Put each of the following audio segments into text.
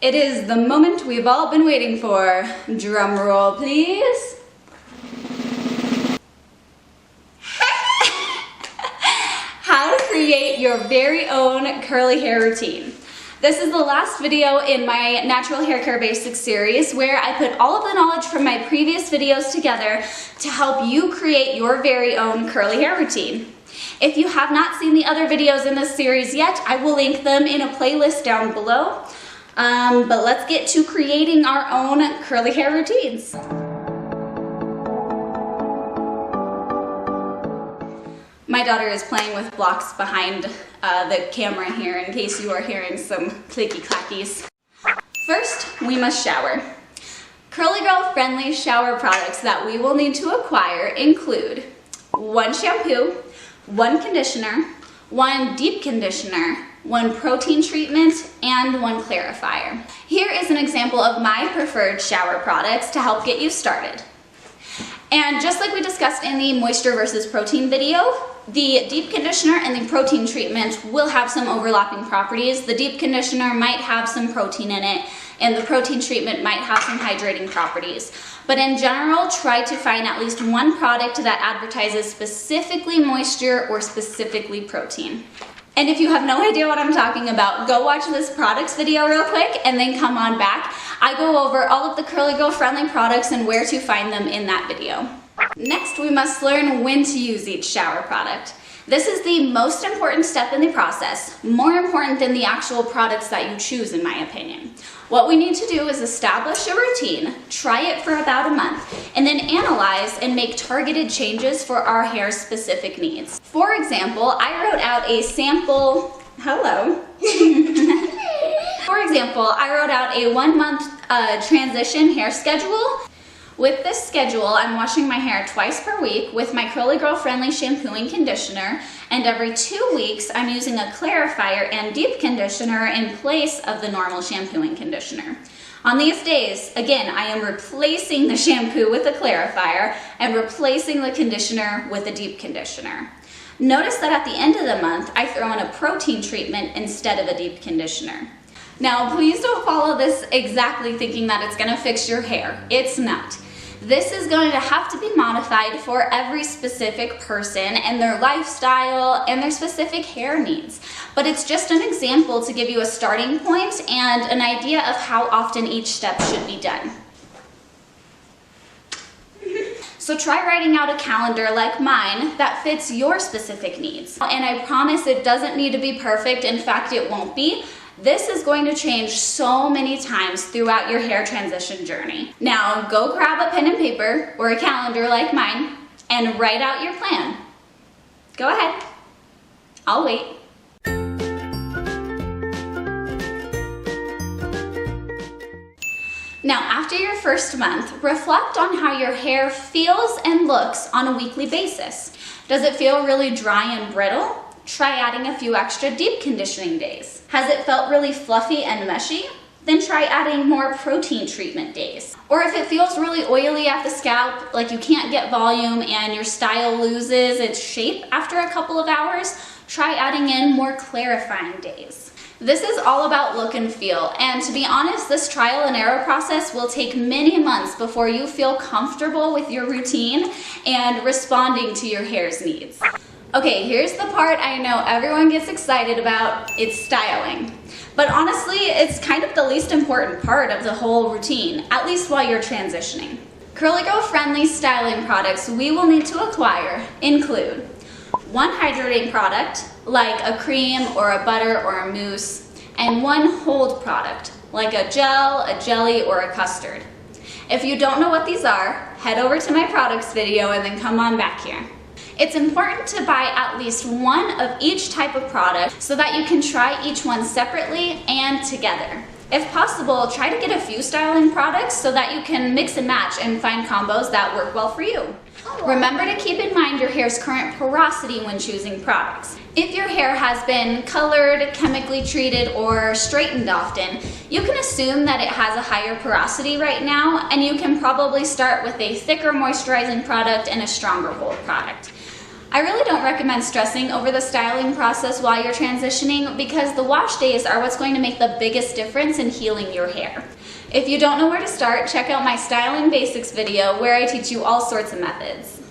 It is the moment we've all been waiting for. Drum roll, please. How to create your very own curly hair routine. This is the last video in my Natural Hair Care Basics series where I put all of the knowledge from my previous videos together to help you create your very own curly hair routine. If you have not seen the other videos in this series yet, I will link them in a playlist down below. But let's get to creating our own curly hair routines. My daughter is playing with blocks behind the camera here in case you are hearing some clicky clackies. First, we must shower. Curly Girl friendly shower products that we will need to acquire include 1 shampoo, 1 conditioner, 1 deep conditioner, 1 protein treatment, and 1 clarifier. Here is an example of my preferred shower products to help get you started. And just like we discussed in the moisture versus protein video, the deep conditioner and the protein treatment will have some overlapping properties. The deep conditioner might have some protein in it, and the protein treatment might have some hydrating properties. But in general, try to find at least one product that advertises specifically moisture or specifically protein. And if you have no idea what I'm talking about, go watch this products video real quick and then come on back. I go over all of the Curly Girl friendly products and where to find them in that video. Next, we must learn when to use each shower product. This is the most important step in the process, more important than the actual products that you choose, in my opinion. What we need to do is establish a routine, try it for about a month, and then analyze and make targeted changes for our hair's specific needs. For example, I wrote out a sample, For example, I wrote out a 1-month transition hair schedule. With this schedule, I'm washing my hair twice per week with my Curly Girl friendly shampoo and conditioner, and every 2 weeks I'm using a clarifier and deep conditioner in place of the normal shampoo and conditioner. On these days, again, I am replacing the shampoo with a clarifier and replacing the conditioner with a deep conditioner. Notice that at the end of the month, I throw in a protein treatment instead of a deep conditioner. Now, please don't follow this exactly thinking that it's gonna fix your hair. It's not. This is going to have to be modified for every specific person and their lifestyle and their specific hair needs. But it's just an example to give you a starting point and an idea of how often each step should be done. So try writing out a calendar like mine that fits your specific needs. And I promise it doesn't need to be perfect. In fact, it won't be. This is going to change so many times throughout your hair transition journey. Now go grab a pen and paper or a calendar like mine and write out your plan. Go ahead. I'll wait. Now, after your first month, reflect on how your hair feels and looks on a weekly basis. Does it feel really dry and brittle? Try adding a few extra deep conditioning days. Has it felt really fluffy and mushy? Then try adding more protein treatment days. Or if it feels really oily at the scalp, like you can't get volume and your style loses its shape after a couple of hours, try adding in more clarifying days. This is all about look and feel, and to be honest, this trial and error process will take many months before you feel comfortable with your routine and responding to your hair's needs. Okay, here's the part I know everyone gets excited about. It's styling. But honestly, it's kind of the least important part of the whole routine, at least while you're transitioning. Curly Girl friendly styling products we will need to acquire include 1 hydrating product, like a cream or a butter or a mousse, and 1 hold product, like a gel, a jelly, or a custard. If you don't know what these are, head over to my products video and then come on back here. It's important to buy at least 1 of each type of product so that you can try each one separately and together. If possible, try to get a few styling products so that you can mix and match and find combos that work well for you. Remember to keep in mind your hair's current porosity when choosing products. If your hair has been colored, chemically treated, or straightened often, you can assume that it has a higher porosity right now, and you can probably start with a thicker moisturizing product and a stronger hold product. I really don't recommend stressing over the styling process while you're transitioning because the wash days are what's going to make the biggest difference in healing your hair. If you don't know where to start, check out my Styling Basics video where I teach you all sorts of methods.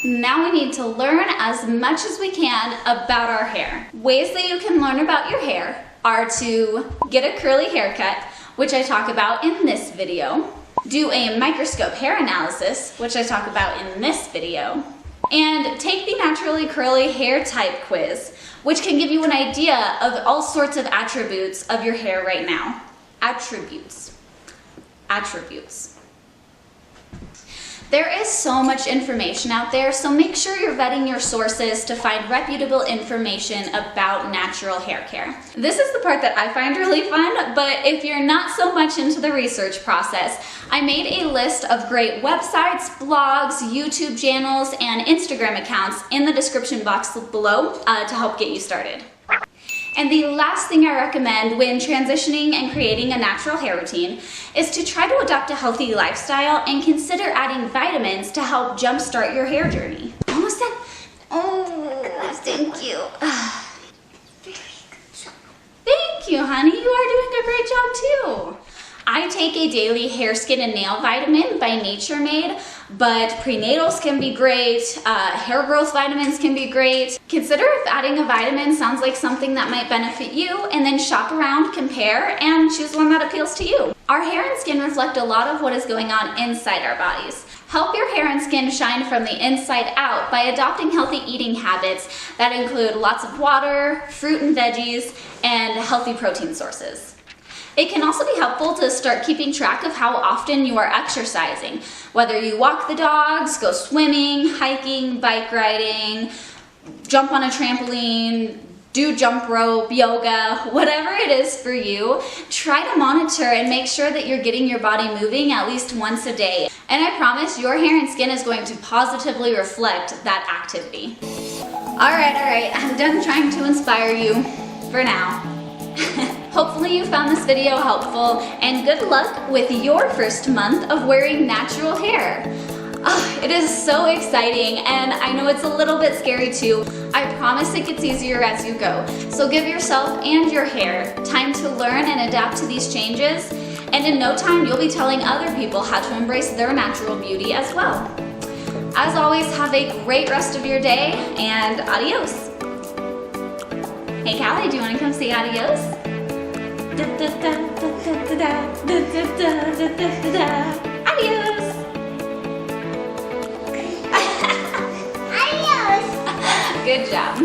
Now we need to learn as much as we can about our hair. Ways that you can learn about your hair are to get a curly haircut, which I talk about in this video, do a microscope hair analysis, which I talk about in this video, and take the naturally curly hair type quiz, which can give you an idea of all sorts of attributes of your hair right now. Attributes. There is so much information out there, so make sure you're vetting your sources to find reputable information about natural hair care. This is the part that I find really fun, but if you're not so much into the research process, I made a list of great websites, blogs, YouTube channels, and Instagram accounts in the description box below to help get you started. And the last thing I recommend when transitioning and creating a natural hair routine is to try to adopt a healthy lifestyle and consider adding vitamins to help jumpstart your hair journey. Almost done. Oh, thank you. Very good job. Thank you, honey. You are doing a great job too. I take a daily hair, skin, and nail vitamin by Nature Made, but prenatals can be great, hair growth vitamins can be great. Consider if adding a vitamin sounds like something that might benefit you, and then shop around, compare, and choose one that appeals to you. Our hair and skin reflect a lot of what is going on inside our bodies. Help your hair and skin shine from the inside out by adopting healthy eating habits that include lots of water, fruit and veggies, and healthy protein sources. It can also be helpful to start keeping track of how often you are exercising, whether you walk the dogs, go swimming, hiking, bike riding, jump on a trampoline, do jump rope, yoga, whatever it is for you. Try to monitor and make sure that you're getting your body moving at least once a day. And I promise your hair and skin is going to positively reflect that activity. All right, I'm done trying to inspire you for now. Hopefully you found this video helpful, and good luck with your first month of wearing natural hair. Oh, it is so exciting, and I know it's a little bit scary too. I promise it gets easier as you go. So give yourself and your hair time to learn and adapt to these changes, and in no time you'll be telling other people how to embrace their natural beauty as well. As always, have a great rest of your day, and adios. Hey Callie, do you want to come say adios? Adios! Adios! Good job.